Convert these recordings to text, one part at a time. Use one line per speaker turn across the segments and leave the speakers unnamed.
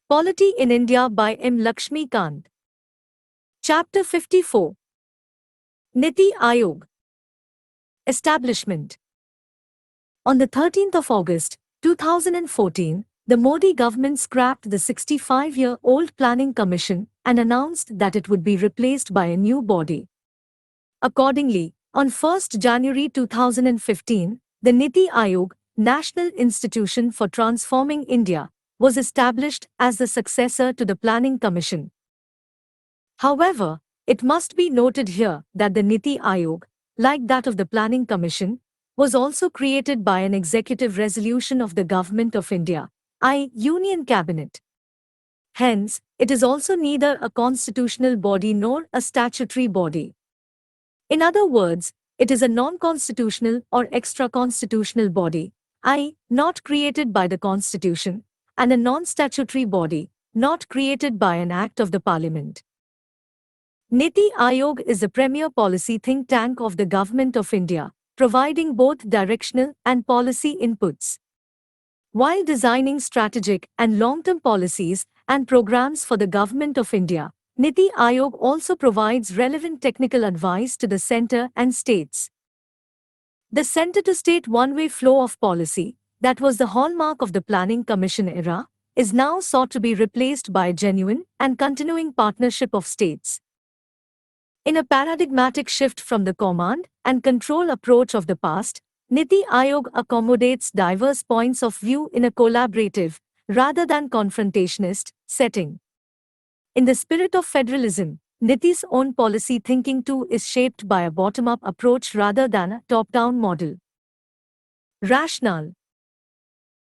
Polity in India by M. LAXMIKANT. Chapter 54. NITI Aayog. Establishment. On the 13th of August, 2014, the Modi government scrapped the 65-year-old Planning Commission and announced that it would be replaced by a new body. Accordingly, on 1st January 2015, the NITI Aayog, National Institution for Transforming India, was established as the successor to the Planning Commission. However, it must be noted here that the NITI Aayog, like that of the Planning Commission, was also created by an executive resolution of the Government of India, i.e. Union Cabinet. Hence, it is also neither a constitutional body nor a statutory body. In other words, it is a non-constitutional or extra-constitutional body, i.e. not created by the Constitution, and a non-statutory body, not created by an act of the Parliament. NITI Aayog is the premier policy think tank of the Government of India, providing both directional and policy inputs. While designing strategic and long-term policies and programs for the Government of India, NITI Aayog also provides relevant technical advice to the centre and states. The centre-to-state one-way flow of policy, that was the hallmark of the Planning Commission era, is now sought to be replaced by a genuine and continuing partnership of states. In a paradigmatic shift from the command and control approach of the past, NITI Aayog accommodates diverse points of view in a collaborative, rather than confrontationist, setting. In the spirit of federalism, NITI's own policy thinking too is shaped by a bottom-up approach rather than a top-down model. Rationale.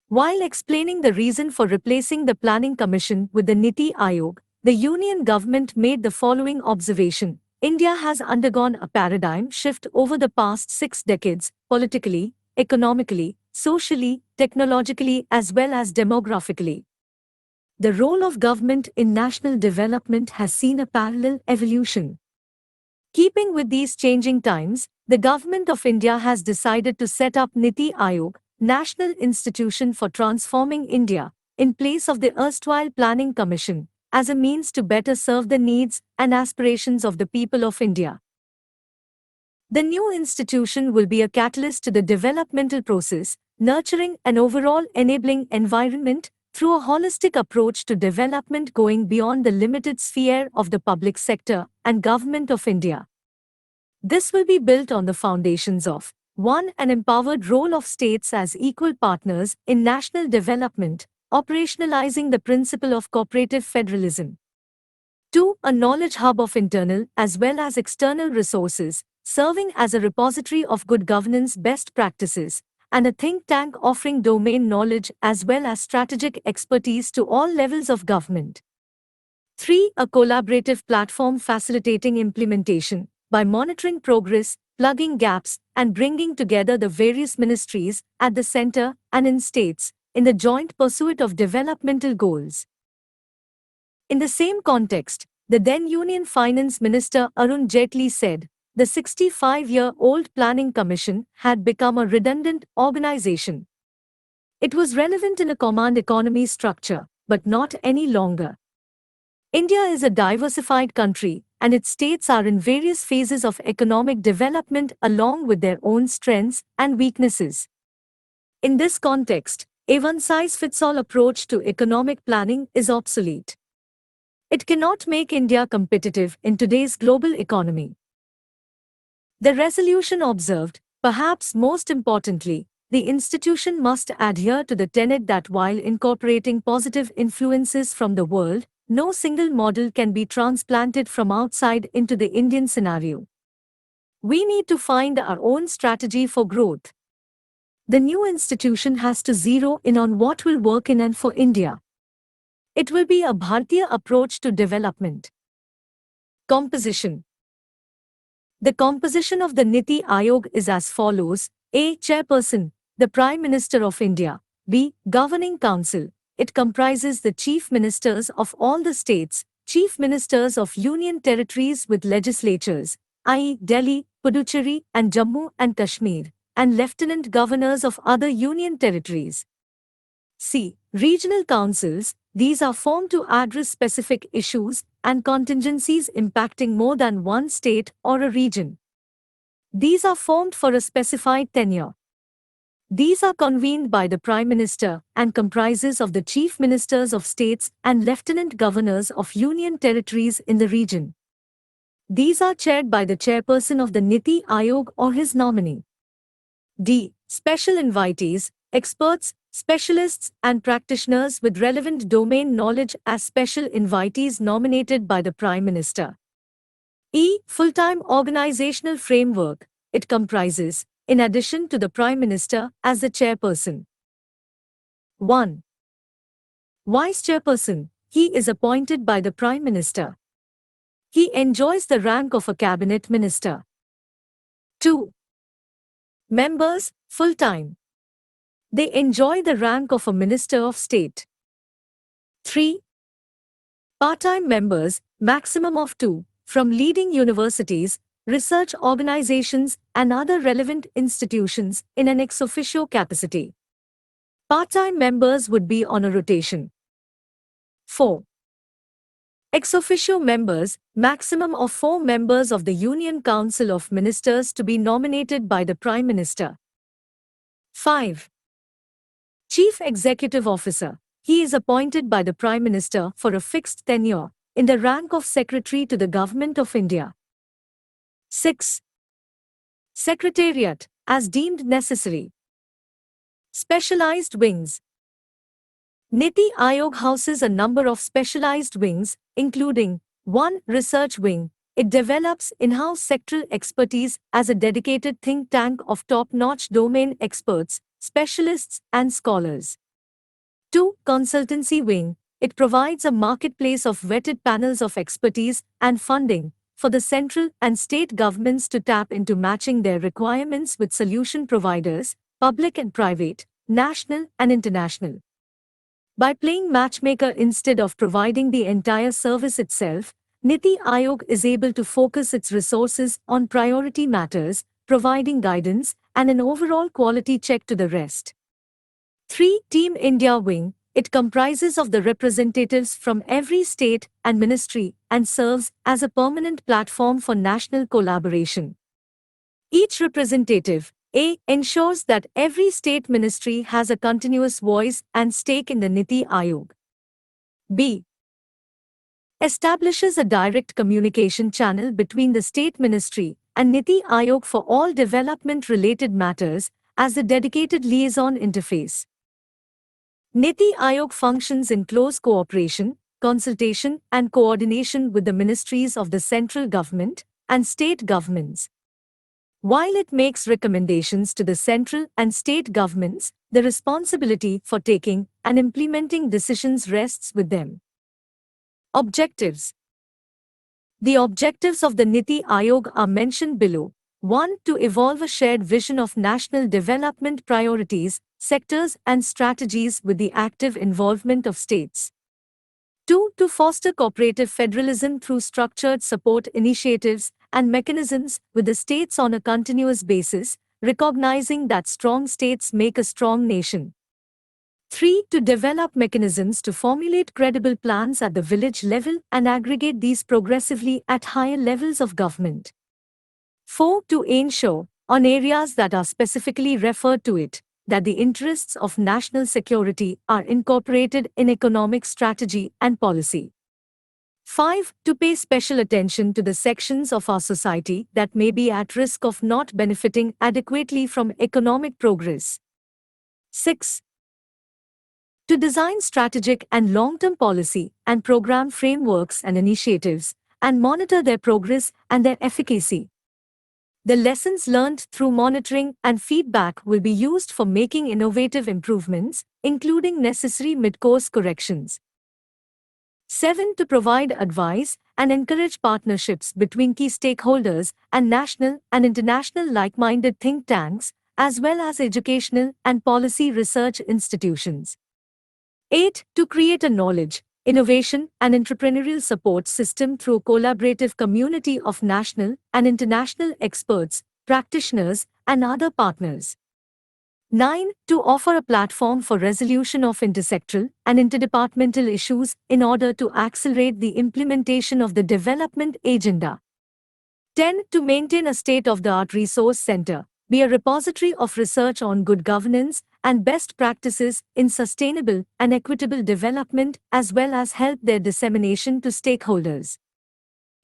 While explaining the reason for replacing the Planning Commission with the NITI Aayog, the Union government made the following observation: India has undergone a paradigm shift over the past 6 decades, politically, economically, socially, technologically, as well as demographically. The role of government in national development has seen a parallel evolution. Keeping with these changing times, the Government of India has decided to set up NITI Aayog, National Institution for Transforming India, in place of the erstwhile Planning Commission, as a means to better serve the needs and aspirations of the people of India. The new institution will be a catalyst to the developmental process, nurturing an overall enabling environment through a holistic approach to development going beyond the limited sphere of the public sector and Government of India. This will be built on the foundations of 1. An empowered role of states as equal partners in national development, operationalizing the principle of cooperative federalism. 2. A knowledge hub of internal as well as external resources, serving as a repository of good governance best practices, and a think tank offering domain knowledge as well as strategic expertise to all levels of government. 3. A collaborative platform facilitating implementation, by monitoring progress, plugging gaps, and bringing together the various ministries at the centre and in states, in the joint pursuit of developmental goals. In the same context, the then Union Finance Minister Arun Jaitley said, the 65-year-old Planning Commission had become a redundant organization. It was relevant in a command economy structure, but not any longer. India is a diversified country, and its states are in various phases of economic development along with their own strengths and weaknesses. In this context, a one-size-fits-all approach to economic planning is obsolete. It cannot make India competitive in today's global economy. The resolution observed, perhaps most importantly, the institution must adhere to the tenet that while incorporating positive influences from the world, no single model can be transplanted from outside into the Indian scenario. We need to find our own strategy for growth. The new institution has to zero in on what will work in and for India. It will be a Bharatiya approach to development. Composition. The composition of the NITI Aayog is as follows: A. Chairperson, the Prime Minister of India. B. Governing Council. It comprises the Chief Ministers of all the states, Chief Ministers of Union Territories with legislatures, i.e. Delhi, Puducherry and Jammu and Kashmir, and Lieutenant Governors of other Union Territories. C. Regional Councils, These are formed to address specific issues and contingencies impacting more than one state or a region. These are formed for a specified tenure. These are convened by the Prime Minister and comprises of the Chief Ministers of states and Lieutenant Governors of Union territories in the region. These are chaired by the chairperson of the NITI Aayog or his nominee. D. Special invitees, experts, specialists and practitioners with relevant domain knowledge as special invitees nominated by the Prime Minister. E. Full-time organizational framework. It comprises, in addition to the Prime Minister as the chairperson. 1. Vice Chairperson. He is appointed by the Prime Minister. He enjoys the rank of a cabinet minister. 2. Members, full-time. They enjoy the rank of a Minister of State. 3. Part-time members, maximum of 2, from leading universities, research organizations and other relevant institutions in an ex officio capacity. Part-time members would be on a rotation. 4. Ex officio members, maximum of 4 members of the Union Council of Ministers to be nominated by the Prime Minister. 5. Chief Executive Officer. He is appointed by the Prime Minister for a fixed tenure, in the rank of Secretary to the Government of India. 6. Secretariat, as deemed necessary. Specialized wings. NITI Aayog houses a number of specialized wings, including 1. Research wing. It develops in-house sectoral expertise as a dedicated think tank of top-notch domain experts, specialists and scholars. 2. Consultancy wing. It provides a marketplace of vetted panels of expertise and funding for the central and state governments to tap into, matching their requirements with solution providers, public and private, national and international. By playing matchmaker instead of providing the entire service itself, NITI Aayog is able to focus its resources on priority matters, providing guidance and an overall quality check to the rest. 3. Team India Wing. It comprises of the representatives from every state and ministry and serves as a permanent platform for national collaboration. Each representative, A. ensures that every state ministry has a continuous voice and stake in the NITI Aayog. B. Establishes a direct communication channel between the state ministry and NITI Aayog for all development-related matters as a dedicated liaison interface. NITI Aayog functions in close cooperation, consultation and coordination with the ministries of the central government and state governments. While it makes recommendations to the central and state governments, the responsibility for taking and implementing decisions rests with them. Objectives. The objectives of the NITI Aayog are mentioned below. 1. To evolve a shared vision of national development priorities, sectors and strategies with the active involvement of states. 2. To foster cooperative federalism through structured support initiatives and mechanisms with the states on a continuous basis, recognizing that strong states make a strong nation. 3. To develop mechanisms to formulate credible plans at the village level and aggregate these progressively at higher levels of government. 4. To ensure, on areas that are specifically referred to it, that the interests of national security are incorporated in economic strategy and policy. 5. To pay special attention to the sections of our society that may be at risk of not benefiting adequately from economic progress. 6. To design strategic and long-term policy and program frameworks and initiatives, and monitor their progress and their efficacy. The lessons learned through monitoring and feedback will be used for making innovative improvements, including necessary mid-course corrections. 7. To provide advice and encourage partnerships between key stakeholders and national and international like-minded think tanks, as well as educational and policy research institutions. 8. To create a knowledge, innovation and entrepreneurial support system through a collaborative community of national and international experts, practitioners, and other partners. 9. To offer a platform for resolution of intersectoral and interdepartmental issues in order to accelerate the implementation of the development agenda. 10. To maintain a state-of-the-art resource center, be a repository of research on good governance and best practices in sustainable and equitable development as well as help their dissemination to stakeholders.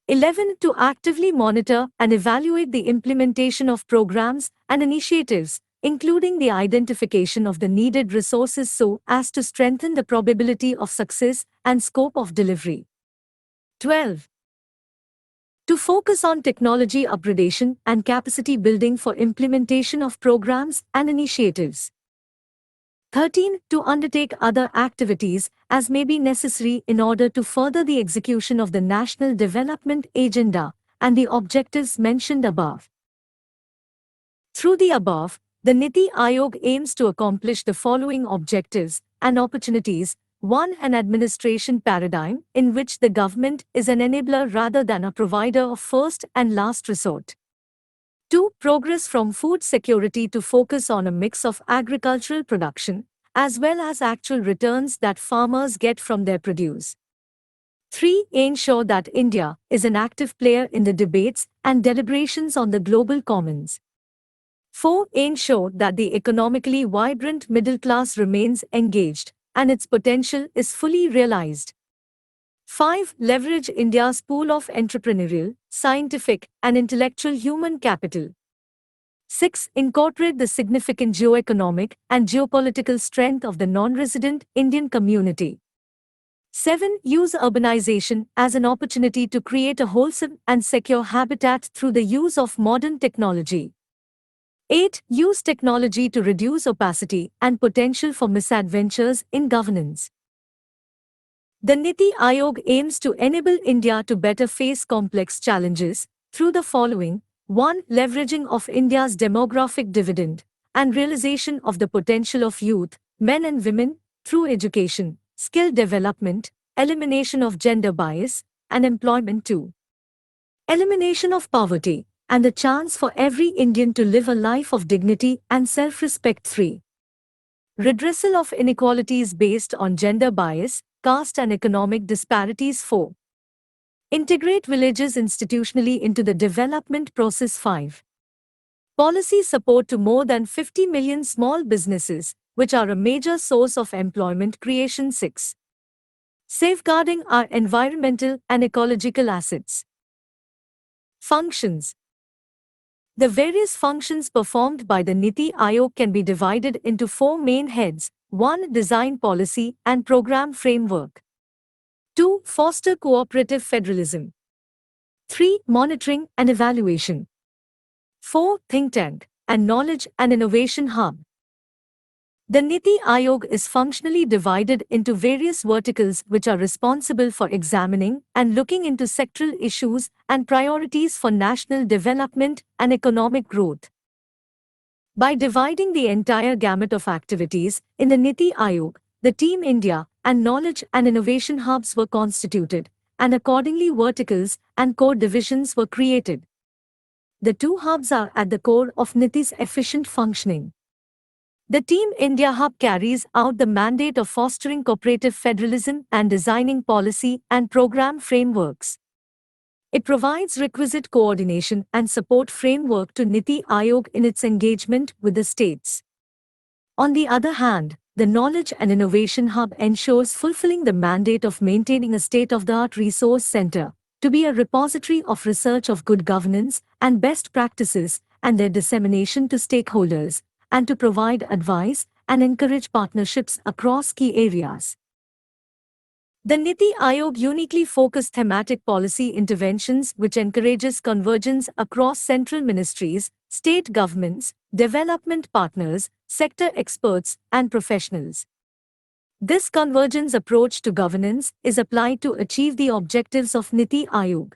11. To actively monitor and evaluate the implementation of programs and initiatives, including the identification of the needed resources so as to strengthen the probability of success and scope of delivery. 12. To focus on technology upgradation and capacity building for implementation of programs and initiatives. 13. To undertake other activities as may be necessary in order to further the execution of the National Development Agenda and the objectives mentioned above. Through the above, the NITI Aayog aims to accomplish the following objectives and opportunities. 1. An administration paradigm in which the government is an enabler rather than a provider of first and last resort. 2. Progress from food security to focus on a mix of agricultural production as well as actual returns that farmers get from their produce. 3. Ensure that India is an active player in the debates and deliberations on the global commons. 4. Ensure that the economically vibrant middle class remains engaged and its potential is fully realized. 5. Leverage India's pool of entrepreneurial, scientific, and intellectual human capital. 6. Incorporate the significant geoeconomic and geopolitical strength of the non-resident Indian community. 7. Use urbanization as an opportunity to create a wholesome and secure habitat through the use of modern technology. 8. Use technology to reduce opacity and potential for misadventures in governance. The NITI Aayog aims to enable India to better face complex challenges through the following. 1. Leveraging of India's demographic dividend and realization of the potential of youth, men and women, through education, skill development, elimination of gender bias, and employment. 2. Elimination of poverty and the chance for every Indian to live a life of dignity and self-respect. 3. Redressal of inequalities based on gender bias, caste and economic disparities. 4. Integrate villages institutionally into the development process. 5. Policy support to more than 50 million small businesses, which are a major source of employment creation. 6. Safeguarding our environmental and ecological assets. Functions. The various functions performed by the NITI Aayog can be divided into 4 main heads. 1. Design policy and program framework. 2. Foster cooperative federalism. 3. Monitoring and evaluation. 4. Think tank and knowledge and innovation hub. The NITI Aayog is functionally divided into various verticals which are responsible for examining and looking into sectoral issues and priorities for national development and economic growth. By dividing the entire gamut of activities in the NITI Aayog, the Team India and Knowledge and Innovation Hubs were constituted, and accordingly verticals and core divisions were created. The two hubs are at the core of NITI's efficient functioning. The Team India Hub carries out the mandate of fostering cooperative federalism and designing policy and program frameworks. It provides requisite coordination and support framework to NITI Aayog in its engagement with the states. On the other hand, the Knowledge and Innovation Hub ensures fulfilling the mandate of maintaining a state-of-the-art resource center, to be a repository of research of good governance and best practices and their dissemination to stakeholders, and to provide advice and encourage partnerships across key areas. The NITI Aayog uniquely focused thematic policy interventions which encourages convergence across central ministries, state governments, development partners, sector experts, and professionals. This convergence approach to governance is applied to achieve the objectives of NITI Aayog.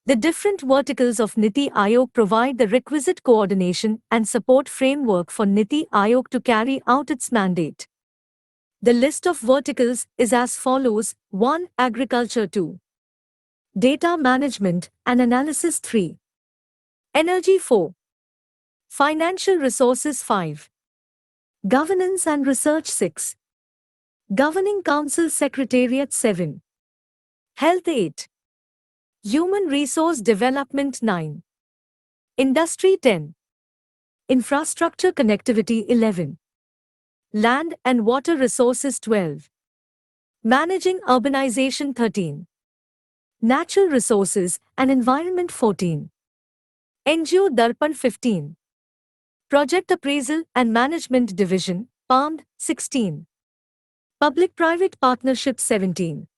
The different verticals of NITI Aayog provide the requisite coordination and support framework for NITI Aayog to carry out its mandate. The list of verticals is as follows: 1. Agriculture. 2. Data management and analysis. 3. Energy. 4. Financial resources. 5. Governance and Research 6. Governing Council Secretariat 7. Health 8. Human Resource Development 9. Industry 10. Infrastructure Connectivity 11. Land and Water Resources 12. Managing Urbanization 13. Natural Resources and Environment 14. NGO Darpan 15. Project Appraisal and Management Division, PALM 16. Public-Private Partnership 17.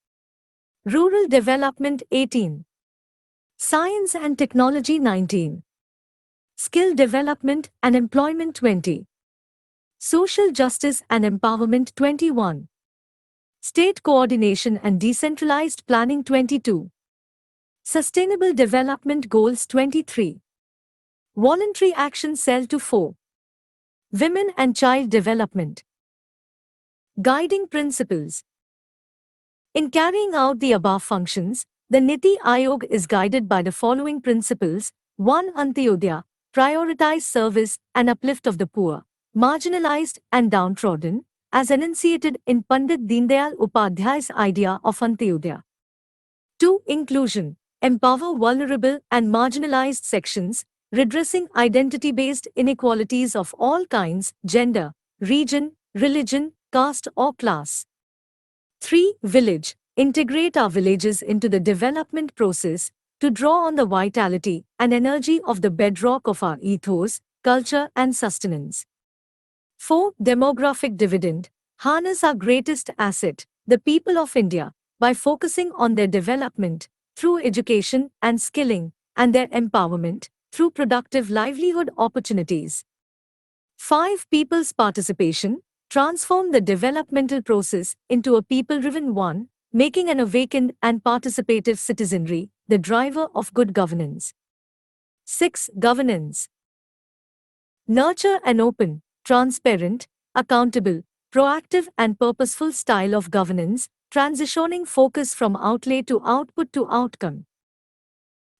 Rural Development 18. Science and Technology 19. Skill Development and Employment 20. Social Justice and Empowerment 21. State Coordination and Decentralized Planning 22. Sustainable Development Goals 23. Voluntary Action Cell 24. Women and Child Development. Guiding Principles. In carrying out the above functions, the NITI Aayog is guided by the following principles. 1. Antyodaya, prioritize service and uplift of the poor, marginalized and downtrodden, as enunciated in Pandit Deendayal Upadhyay's idea of Antyodaya. 2. Inclusion, empower vulnerable and marginalized sections, redressing identity-based inequalities of all kinds, gender, region, religion, caste or class. 3. Village, integrate our villages into the development process to draw on the vitality and energy of the bedrock of our ethos, culture and sustenance. 4. Demographic dividend, harness our greatest asset, the people of India, by focusing on their development through education and skilling, and their empowerment through productive livelihood opportunities. 5. People's participation, transform the developmental process into a people-driven one, making an awakened and participative citizenry the driver of good governance. 6. Governance. Nurture an open, transparent, accountable, proactive and purposeful style of governance, transitioning focus from outlay to output to outcome.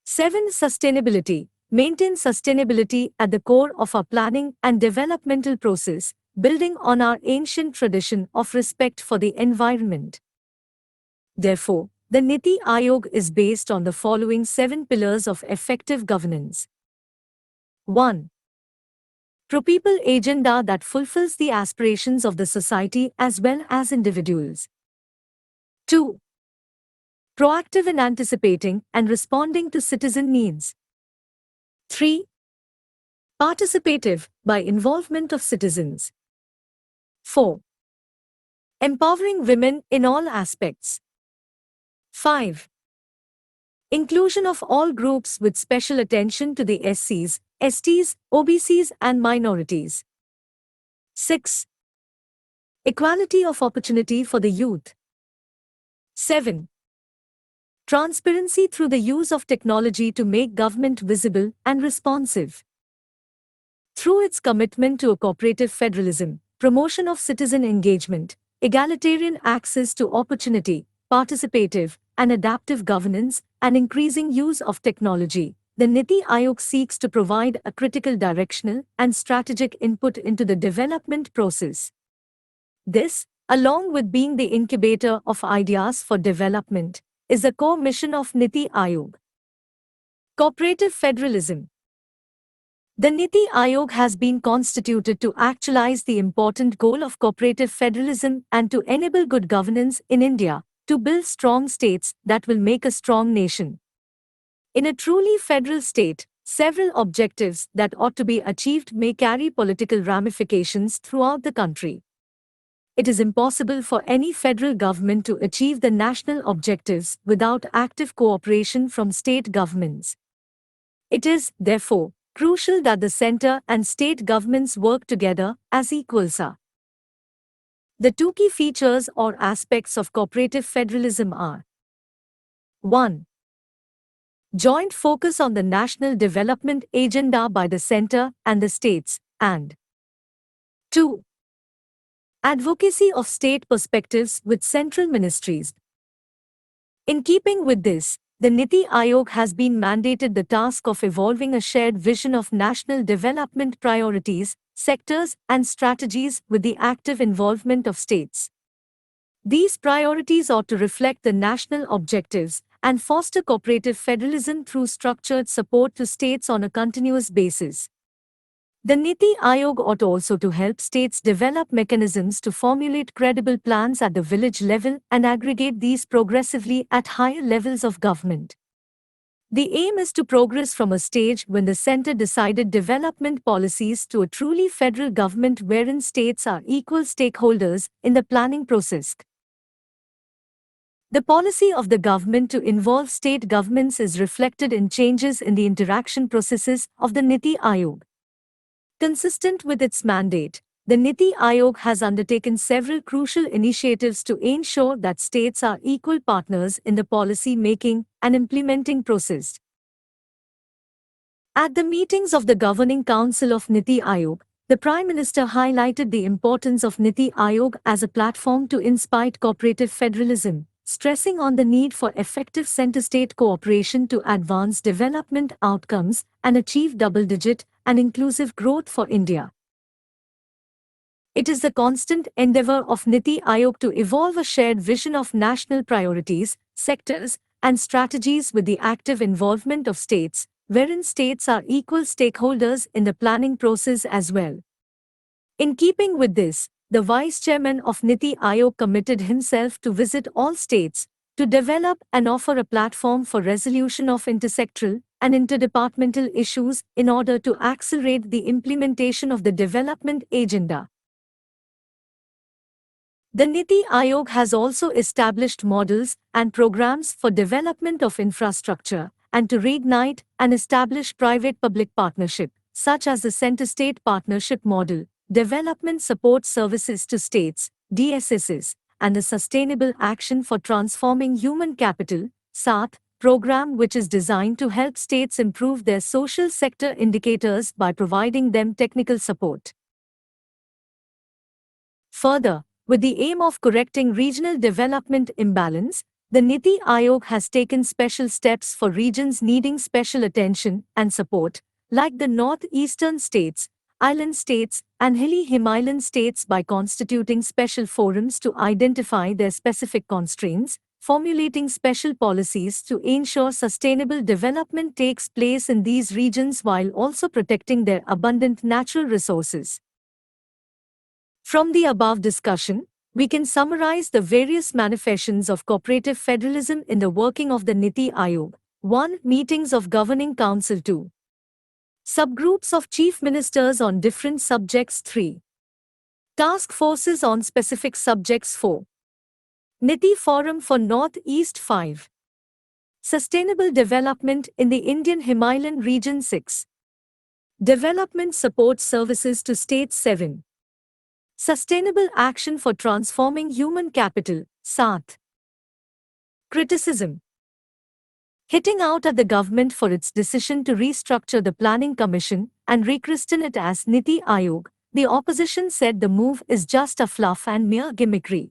7. Sustainability. Maintain sustainability at the core of our planning and developmental process, building on our ancient tradition of respect for the environment. Therefore, the NITI Aayog is based on the following 7 pillars of effective governance. 1. Pro-people agenda that fulfills the aspirations of the society as well as individuals. 2. Proactive in anticipating and responding to citizen needs. 3. Participative by involvement of citizens. 4. Empowering women in all aspects. 5. Inclusion of all groups with special attention to the SCs, STs, OBCs and minorities. 6. Equality of opportunity for the youth. 7. Transparency through the use of technology to make government visible and responsive. Through its commitment to a cooperative federalism, promotion of citizen engagement, egalitarian access to opportunity, participative and adaptive governance, and increasing use of technology, the NITI Aayog seeks to provide a critical directional and strategic input into the development process. This, along with being the incubator of ideas for development, is the core mission of NITI Aayog. Cooperative Federalism. The NITI Aayog has been constituted to actualize the important goal of cooperative federalism and to enable good governance in India, to build strong states that will make a strong nation. In a truly federal state, several objectives that ought to be achieved may carry political ramifications throughout the country. It is impossible for any federal government to achieve the national objectives without active cooperation from state governments. It is, therefore, crucial that the center and state governments work together as equals. The 2 key features or aspects of cooperative federalism are: 1. Joint focus on the national development agenda by the center and the states, and 2. Advocacy of state perspectives with central ministries. In keeping with this, The NITI Aayog has been mandated the task of evolving a shared vision of national development priorities, sectors, and strategies with the active involvement of states. These priorities ought to reflect the national objectives and foster cooperative federalism through structured support to states on a continuous basis. The NITI Aayog ought also to help states develop mechanisms to formulate credible plans at the village level and aggregate these progressively at higher levels of government. The aim is to progress from a stage when the center decided development policies to a truly federal government wherein states are equal stakeholders in the planning process. The policy of the government to involve state governments is reflected in changes in the interaction processes of the NITI Aayog. Consistent with its mandate, the NITI Aayog has undertaken several crucial initiatives to ensure that states are equal partners in the policy-making and implementing process. At the meetings of the Governing Council of NITI Aayog, the Prime Minister highlighted the importance of NITI Aayog as a platform to inspire cooperative federalism, stressing on the need for effective center-state cooperation to advance development outcomes and achieve double-digit and inclusive growth for India. It is the constant endeavor of NITI Aayog to evolve a shared vision of national priorities, sectors, and strategies with the active involvement of states, wherein states are equal stakeholders in the planning process as well. In keeping with this, the Vice Chairman of NITI Aayog committed himself to visit all states, to develop and offer a platform for resolution of intersectoral and interdepartmental issues in order to accelerate the implementation of the development agenda. The NITI Aayog has also established models and programs for development of infrastructure and to reignite and establish private-public partnership, such as the Center-State Partnership Model, Development Support Services to States, DSSs, and the Sustainable Action for Transforming Human Capital, SAT, program which is designed to help states improve their social sector indicators by providing them technical support. Further, with the aim of correcting regional development imbalance, the NITI Aayog has taken special steps for regions needing special attention and support, like the northeastern states, island states, and hilly Himalayan states by constituting special forums to identify their specific constraints, formulating special policies to ensure sustainable development takes place in these regions while also protecting their abundant natural resources. From the above discussion, we can summarize the various manifestations of cooperative federalism in the working of the NITI Aayog. 1. Meetings of Governing Council. 2. Subgroups of Chief Ministers on different subjects. 3. Task forces on specific subjects. 4. NITI Forum for North-East. 5. Sustainable Development in the Indian Himalayan Region. 6. Development Support Services to States. 7. Sustainable Action for Transforming Human Capital, SAT. Criticism. Hitting out at the government for its decision to restructure the Planning Commission and rechristen it as NITI Aayog, the opposition said the move is just a fluff and mere gimmickry.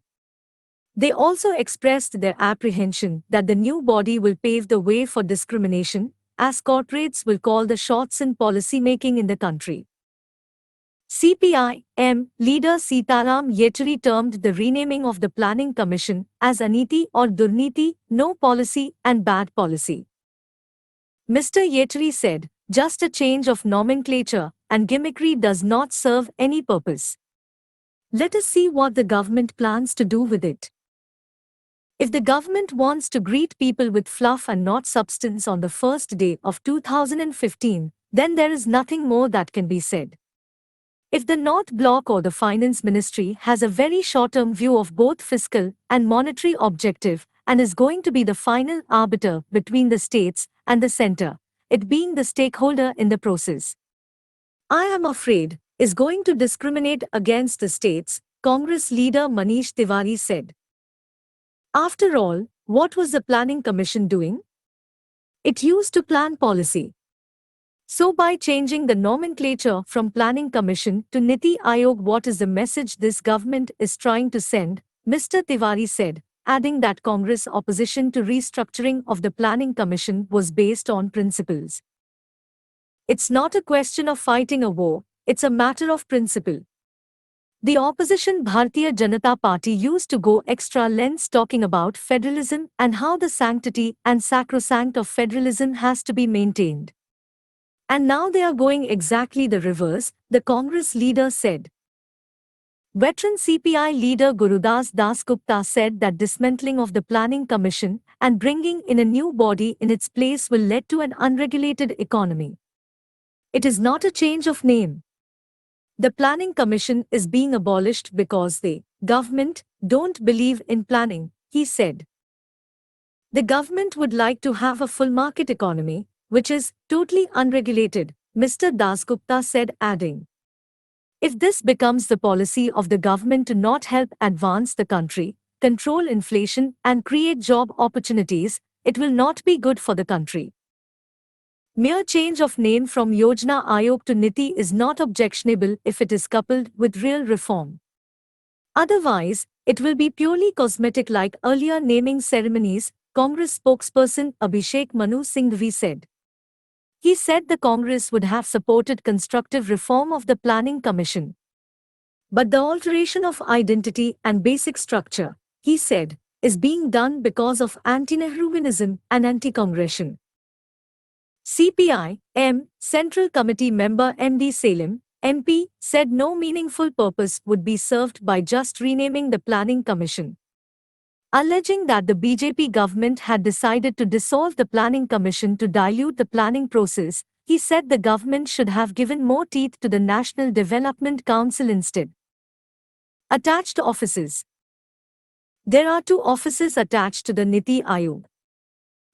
They also expressed their apprehension that the new body will pave the way for discrimination, as corporates will call the shots in policymaking in the country. CPI-M leader Sitaram Yechuri termed the renaming of the Planning Commission as Aniti or Durniti, no policy and bad policy. Mr. Yechuri said, just a change of nomenclature and gimmickry does not serve any purpose. Let us see what the government plans to do with it. If the government wants to greet people with fluff and not substance on the first day of 2015, then there is nothing more that can be said. If the North Bloc or the Finance Ministry has a very short-term view of both fiscal and monetary objective and is going to be the final arbiter between the states and the centre, it being the stakeholder in the process, I am afraid, is going to discriminate against the states, Congress leader Manish Tiwari said. After all, what was the Planning Commission doing? It used to plan policy. So by changing the nomenclature from Planning Commission to NITI Aayog, what is the message this government is trying to send? Mr. Tiwari said, adding that Congress opposition to restructuring of the Planning Commission was based on principles. It's not a question of fighting a war, it's a matter of principle. The opposition Bharatiya Janata Party used to go extra lengths talking about federalism and how the sanctity and sacrosanct of federalism has to be maintained. And now they are going exactly the reverse, the Congress leader said. Veteran CPI leader Gurudas Dasgupta said that dismantling of the Planning Commission and bringing in a new body in its place will lead to an unregulated economy. It is not a change of name. The Planning Commission is being abolished because the government don't believe in planning, he said. The government would like to have a full market economy, which is totally unregulated, Mr. Dasgupta said, adding. If this becomes the policy of the government to not help advance the country, control inflation and create job opportunities, it will not be good for the country. Mere change of name from Yojana Aayog to NITI is not objectionable if it is coupled with real reform. Otherwise, it will be purely cosmetic like earlier naming ceremonies, Congress spokesperson Abhishek Manu Singhvi said. He said the Congress would have supported constructive reform of the Planning Commission. But the alteration of identity and basic structure, he said, is being done because of anti-Nehruvianism and anti-Congression. CPI, M, Central Committee member MD Salim, MP, said no meaningful purpose would be served by just renaming the Planning Commission. Alleging that the BJP government had decided to dissolve the Planning Commission to dilute the planning process, he said the government should have given more teeth to the National Development Council instead. Attached offices. There are 2 offices attached to the NITI Aayog.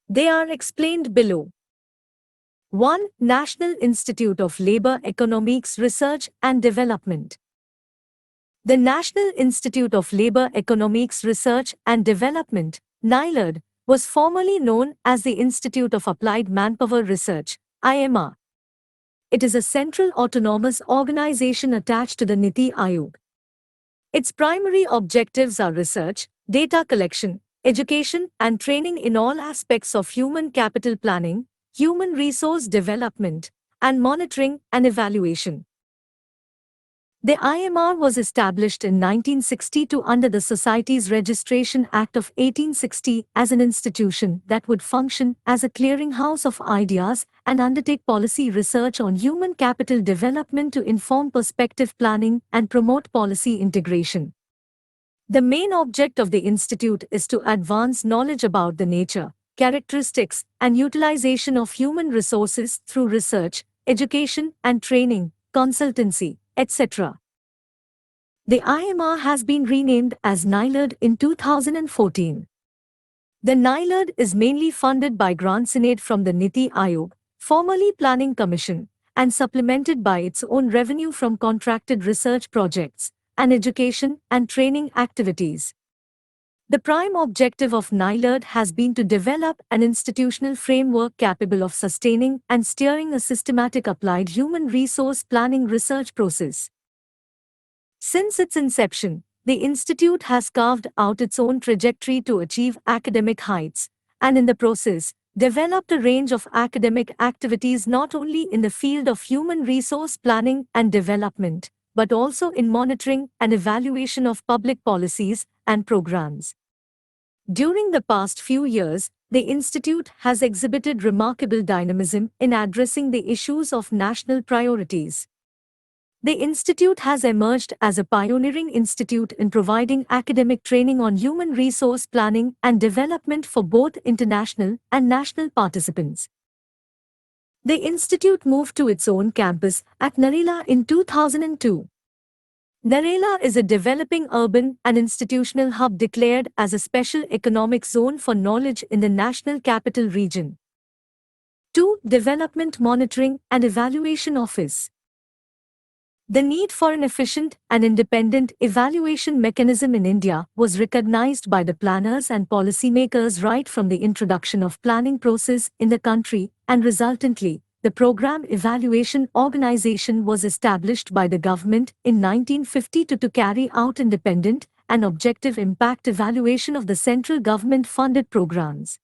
They are explained below. 1. National Institute of Labour Economics Research and Development. The National Institute of Labour Economics Research and Development, NILAD, was formerly known as the Institute of Applied Manpower Research, IMR. It is a central autonomous organization attached to the NITI Aayog. Its primary objectives are research, data collection, education and training in all aspects of human capital planning, human resource development, and monitoring and evaluation. The IMR was established in 1962 under the Societies Registration Act of 1860 as an institution that would function as a clearinghouse of ideas and undertake policy research on human capital development to inform prospective planning and promote policy integration. The main object of the institute is to advance knowledge about the nature, characteristics, and utilization of human resources through research, education and training, consultancy, etc. The IMR has been renamed as NILAD in 2014. The NILAD is mainly funded by grants in aid from the NITI Aayog, formerly Planning Commission, and supplemented by its own revenue from contracted research projects and education and training activities. The prime objective of NILAD has been to develop an institutional framework capable of sustaining and steering a systematic applied human resource planning research process. Since its inception, the institute has carved out its own trajectory to achieve academic heights, and in the process, developed a range of academic activities not only in the field of human resource planning and development, but also in monitoring and evaluation of public policies and programs. During the past few years, the institute has exhibited remarkable dynamism in addressing the issues of national priorities. The institute has emerged as a pioneering institute in providing academic training on human resource planning and development for both international and national participants. The institute moved to its own campus at Narela in 2002. Narela is a developing urban and institutional hub declared as a special economic zone for knowledge in the National Capital Region. 2. Development Monitoring and Evaluation Office. The need for an efficient and independent evaluation mechanism in India was recognized by the planners and policymakers right from the introduction of planning process in the country, and resultantly, the Program Evaluation Organization was established by the government in 1952 to carry out independent and objective impact evaluation of the central government-funded programs.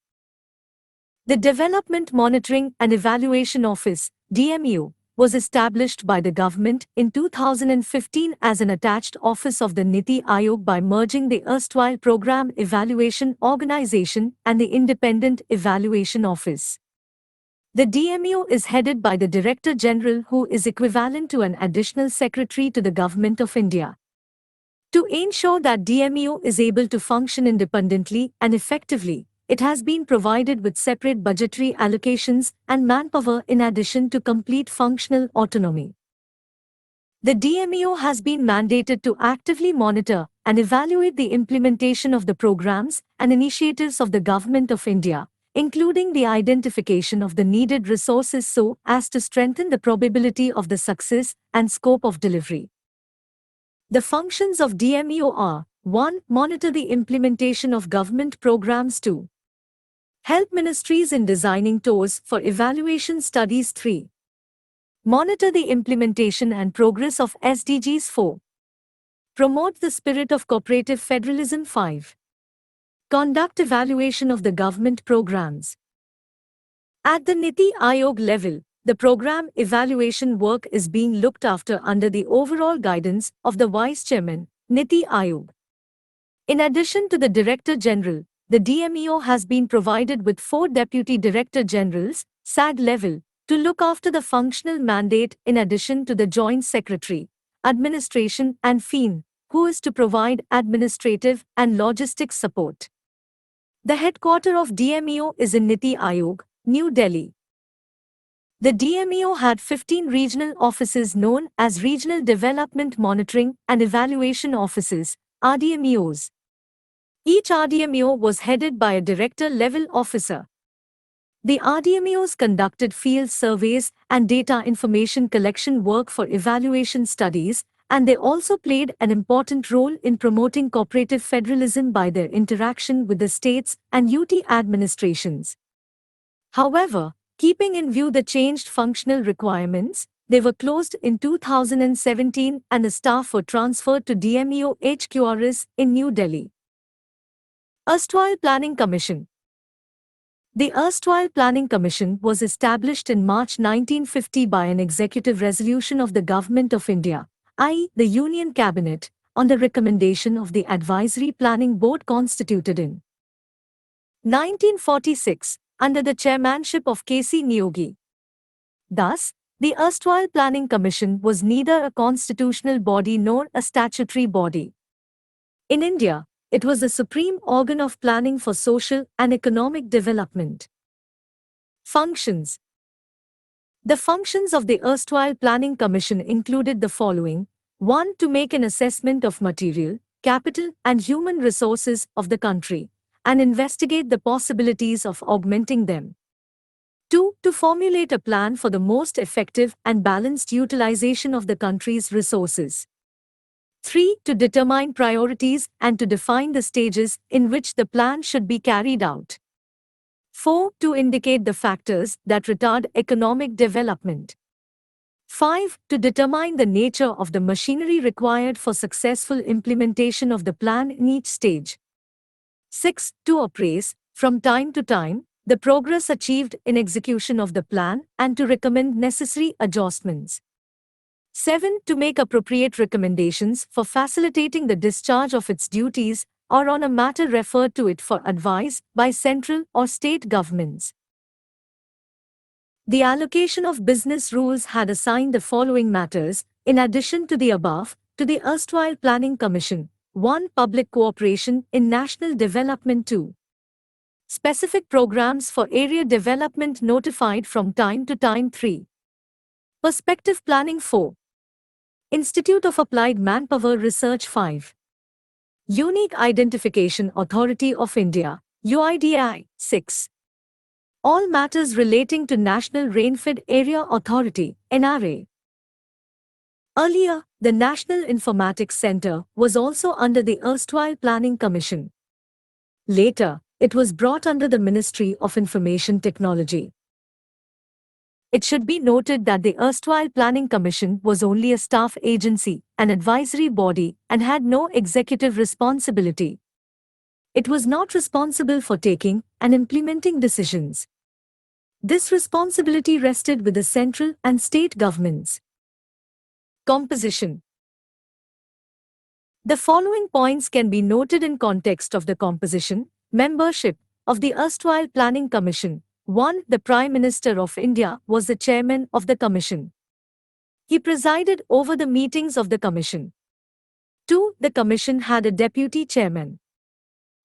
The Development Monitoring and Evaluation Office, DMEO, was established by the government in 2015 as an attached office of the NITI Aayog by merging the erstwhile Program Evaluation Organization and the Independent Evaluation Office. The DMEO is headed by the Director General, who is equivalent to an additional secretary to the Government of India. To ensure that DMEO is able to function independently and effectively, it has been provided with separate budgetary allocations and manpower in addition to complete functional autonomy. The DMEO has been mandated to actively monitor and evaluate the implementation of the programs and initiatives of the Government of India, including the identification of the needed resources so as to strengthen the probability of the success and scope of delivery. The functions of DMEO are: 1. Monitor the implementation of government programs. 2. Help ministries in designing tours for evaluation studies. 3. Monitor the implementation and progress of SDGs. 4. Promote the spirit of cooperative federalism. 5. Conduct evaluation of the government programs. At the NITI Aayog level, the program evaluation work is being looked after under the overall guidance of the Vice Chairman, NITI Aayog. In addition to the Director General, the DMEO has been provided with 4 Deputy Director Generals, SAG level, to look after the functional mandate in addition to the Joint Secretary, Administration and FEEN, who is to provide administrative and logistics support. The headquarters of DMEO is in NITI Aayog, New Delhi. The DMEO had 15 regional offices known as Regional Development Monitoring and Evaluation Offices, RDMEOs. Each RDMEO was headed by a director-level officer. The RDMEOs conducted field surveys and data information collection work for evaluation studies, and they also played an important role in promoting cooperative federalism by their interaction with the states and UT administrations. However, keeping in view the changed functional requirements, they were closed in 2017 and the staff were transferred to DMEO HQRS in New Delhi. Erstwhile Planning Commission. The Erstwhile Planning Commission was established in March 1950 by an executive resolution of the Government of India, i.e., the Union Cabinet, on the recommendation of the Advisory Planning Board constituted in 1946, under the chairmanship of K.C. Niyogi. Thus, the Erstwhile Planning Commission was neither a constitutional body nor a statutory body. In India, it was the supreme organ of planning for social and economic development. Functions. The functions of the Erstwhile Planning Commission included the following: 1. To make an assessment of material, capital, and human resources of the country, and investigate the possibilities of augmenting them. 2. To formulate a plan for the most effective and balanced utilization of the country's resources. 3. To determine priorities and to define the stages in which the plan should be carried out. 4. To indicate the factors that retard economic development. 5. To determine the nature of the machinery required for successful implementation of the plan in each stage. 6. To appraise, from time to time, the progress achieved in execution of the plan and to recommend necessary adjustments. 7. To make appropriate recommendations for facilitating the discharge of its duties or on a matter referred to it for advice by central or state governments. The allocation of business rules had assigned the following matters, in addition to the above, to the Erstwhile Planning Commission. 1. Public cooperation in national development. 2. Specific programs for area development notified from time to time. 3. Perspective planning. 4. Institute of Applied Manpower Research. 5. Unique Identification Authority of India, UIDAI. 6. All matters relating to National Rainfed Area Authority, NRA. Earlier, the National Informatics Centre was also under the Erstwhile Planning Commission. Later, it was brought under the Ministry of Information Technology. It should be noted that the erstwhile Planning Commission was only a staff agency, an advisory body, and had no executive responsibility. It was not responsible for taking and implementing decisions. This responsibility rested with the central and state governments. Composition. The following points can be noted in context of the composition, membership, of the erstwhile Planning Commission. 1. The Prime Minister of India was the chairman of the commission. He presided over the meetings of the commission. 2. The commission had a deputy chairman.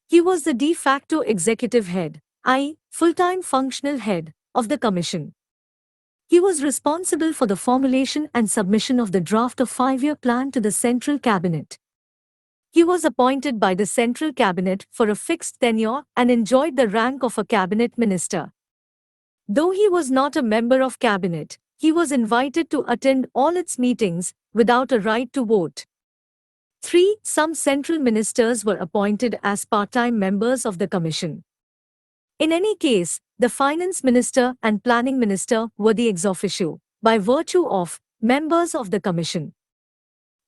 He was the de facto executive head, i.e., full-time functional head, of the commission. He was responsible for the formulation and submission of the draft of five-year plan to the central cabinet. He was appointed by the central cabinet for a fixed tenure and enjoyed the rank of a cabinet minister. Though he was not a member of cabinet, he was invited to attend all its meetings without a right to vote. 3. Some central ministers were appointed as part-time members of the commission. In any case, the finance minister and planning minister were the ex officio, by virtue of, members of the commission.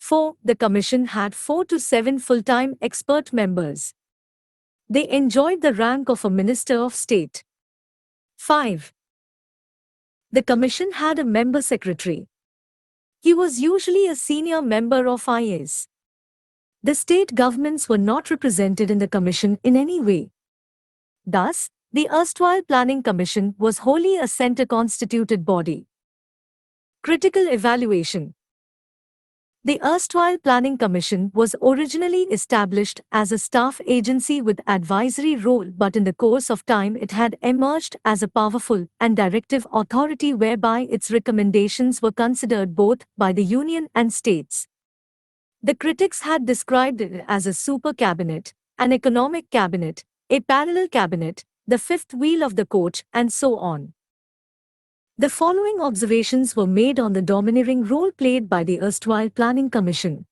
4. The commission had 4 to 7 full-time expert members. They enjoyed the rank of a minister of state. 5. The commission had a member secretary. He was usually a senior member of IAS. The state governments were not represented in the commission in any way. Thus, the erstwhile Planning Commission was wholly a centre-constituted body. Critical evaluation. The erstwhile Planning Commission was originally established as a staff agency with advisory role, but in the course of time it had emerged as a powerful and directive authority whereby its recommendations were considered both by the Union and states. The critics had described it as a super cabinet, an economic cabinet, a parallel cabinet, the fifth wheel of the coach, and so on. The following observations were made on the domineering role played by the erstwhile Planning Commission.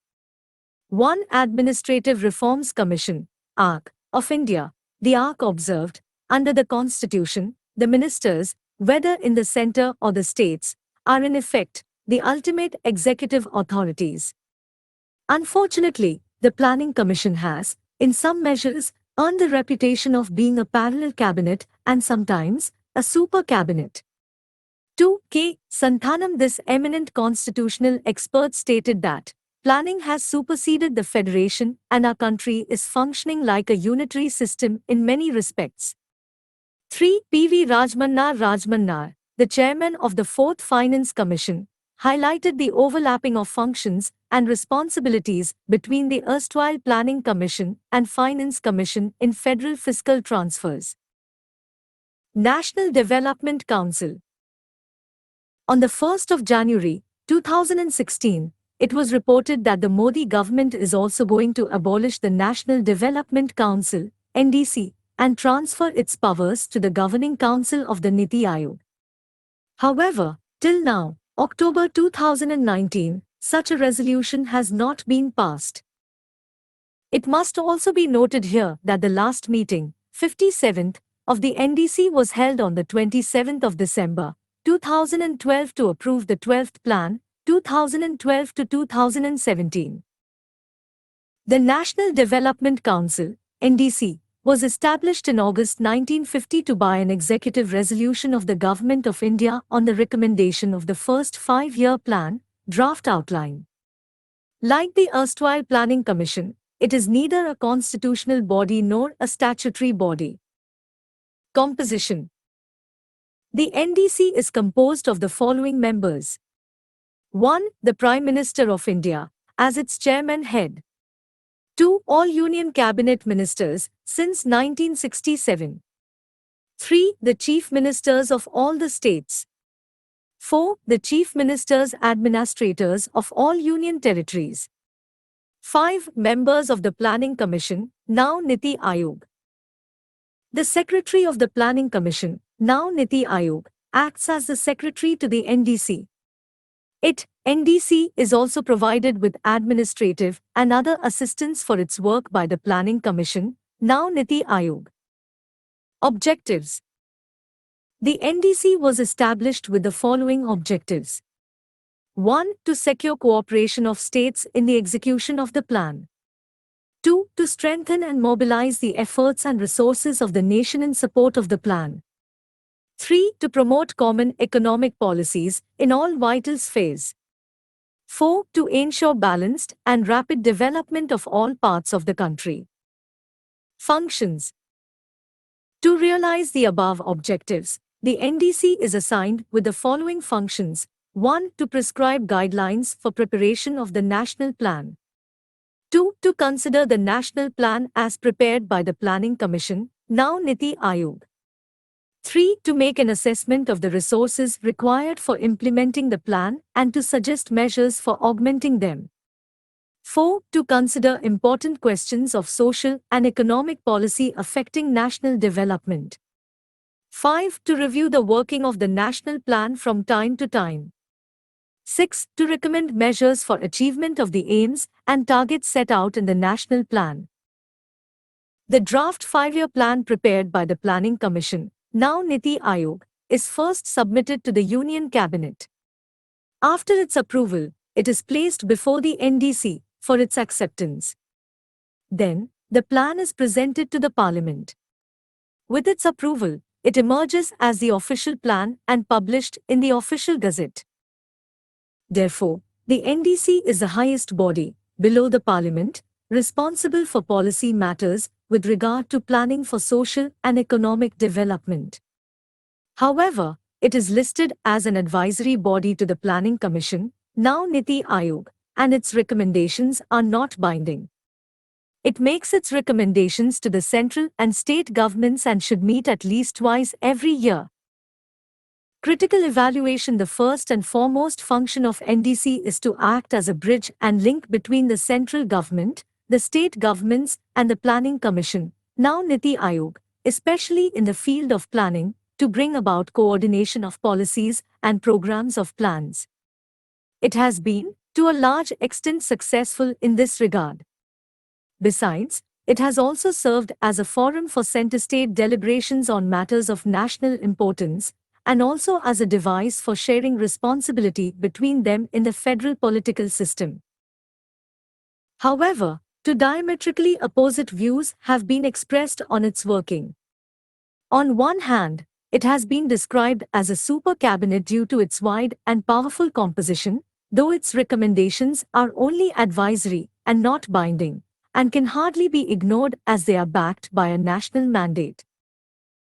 1. Administrative Reforms Commission, ARC, of India. The ARC observed, under the Constitution, the ministers, whether in the centre or the states, are in effect the ultimate executive authorities. Unfortunately, the Planning Commission has, in some measures, earned the reputation of being a parallel cabinet and sometimes a super cabinet. 2. K. Santhanam. This eminent constitutional expert stated that planning has superseded the federation and our country is functioning like a unitary system in many respects. 3. P.V. Rajmannar, the chairman of the Fourth Finance Commission, highlighted the overlapping of functions and responsibilities between the erstwhile Planning Commission and Finance Commission in federal fiscal transfers. National Development Council. On the 1st of January, 2016, it was reported that the Modi government is also going to abolish the National Development Council, NDC, and transfer its powers to the Governing Council of the NITI Aayog. However, till now, October 2019, such a resolution has not been passed. It must also be noted here that the last meeting, 57th, of the NDC was held on the 27th of December, 2012 to approve the 12th Plan, 2012 to 2017. The National Development Council, NDC, was established in August 1950 by an executive resolution of the Government of India on the recommendation of the first five-year plan, draft outline. Like the erstwhile Planning Commission, it is neither a constitutional body nor a statutory body. Composition. The NDC is composed of the following members. 1. The Prime Minister of India, as its chairman head. 2. All Union Cabinet Ministers, since 1967. 3. The Chief Ministers of all the states. 4. The Chief Ministers Administrators of all Union Territories. 5. Members of the Planning Commission, now NITI Aayog. The Secretary of the Planning Commission, now NITI Aayog, acts as the Secretary to the NDC. NDC is also provided with administrative and other assistance for its work by the Planning Commission, now NITI Aayog. Objectives. The NDC was established with the following objectives. 1. To secure cooperation of states in the execution of the plan. 2. To strengthen and mobilize the efforts and resources of the nation in support of the plan. 3. To promote common economic policies in all vital spheres. 4. To ensure balanced and rapid development of all parts of the country. Functions. To realize the above objectives, the NDC is assigned with the following functions. 1. To prescribe guidelines for preparation of the national plan. 2. To consider the national plan as prepared by the Planning Commission, now NITI Aayog. 3. To make an assessment of the resources required for implementing the plan and to suggest measures for augmenting them. 4. To consider important questions of social and economic policy affecting national development. 5. To review the working of the national plan from time to time. 6. To recommend measures for achievement of the aims and targets set out in the national plan. The draft 5-year plan prepared by the Planning Commission, now NITI Aayog, is first submitted to the Union Cabinet. After its approval, it is placed before the NDC for its acceptance. Then, the plan is presented to the Parliament. With its approval, it emerges as the official plan and published in the Official Gazette. Therefore, the NDC is the highest body, below the Parliament, responsible for policy matters with regard to planning for social and economic development. However, it is listed as an advisory body to the Planning Commission, now NITI Aayog, and its recommendations are not binding. It makes its recommendations to the central and state governments and should meet at least twice every year. Critical evaluation. The first and foremost function of NDC is to act as a bridge and link between the central government, the state governments, and the Planning Commission, now NITI Aayog, especially in the field of planning, to bring about coordination of policies and programs of plans. It has been, to a large extent, successful in this regard. Besides, it has also served as a forum for center-state deliberations on matters of national importance, and also as a device for sharing responsibility between them in the federal political system. However, two diametrically opposite views have been expressed on its working. On one hand, it has been described as a super cabinet due to its wide and powerful composition, though its recommendations are only advisory and not binding, and can hardly be ignored as they are backed by a national mandate.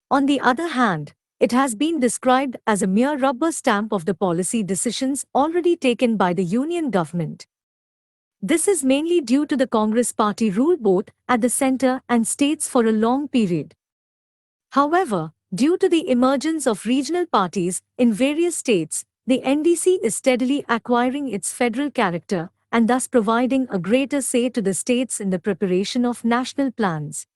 On the other hand, it has been described as a mere rubber stamp of the policy decisions already taken by the Union government. This is mainly due to the Congress party rule both at the center and states for a long period. However, due to the emergence of regional parties in various states, the NDC is steadily acquiring its federal character and thus providing a greater say to the states in the preparation of national plans.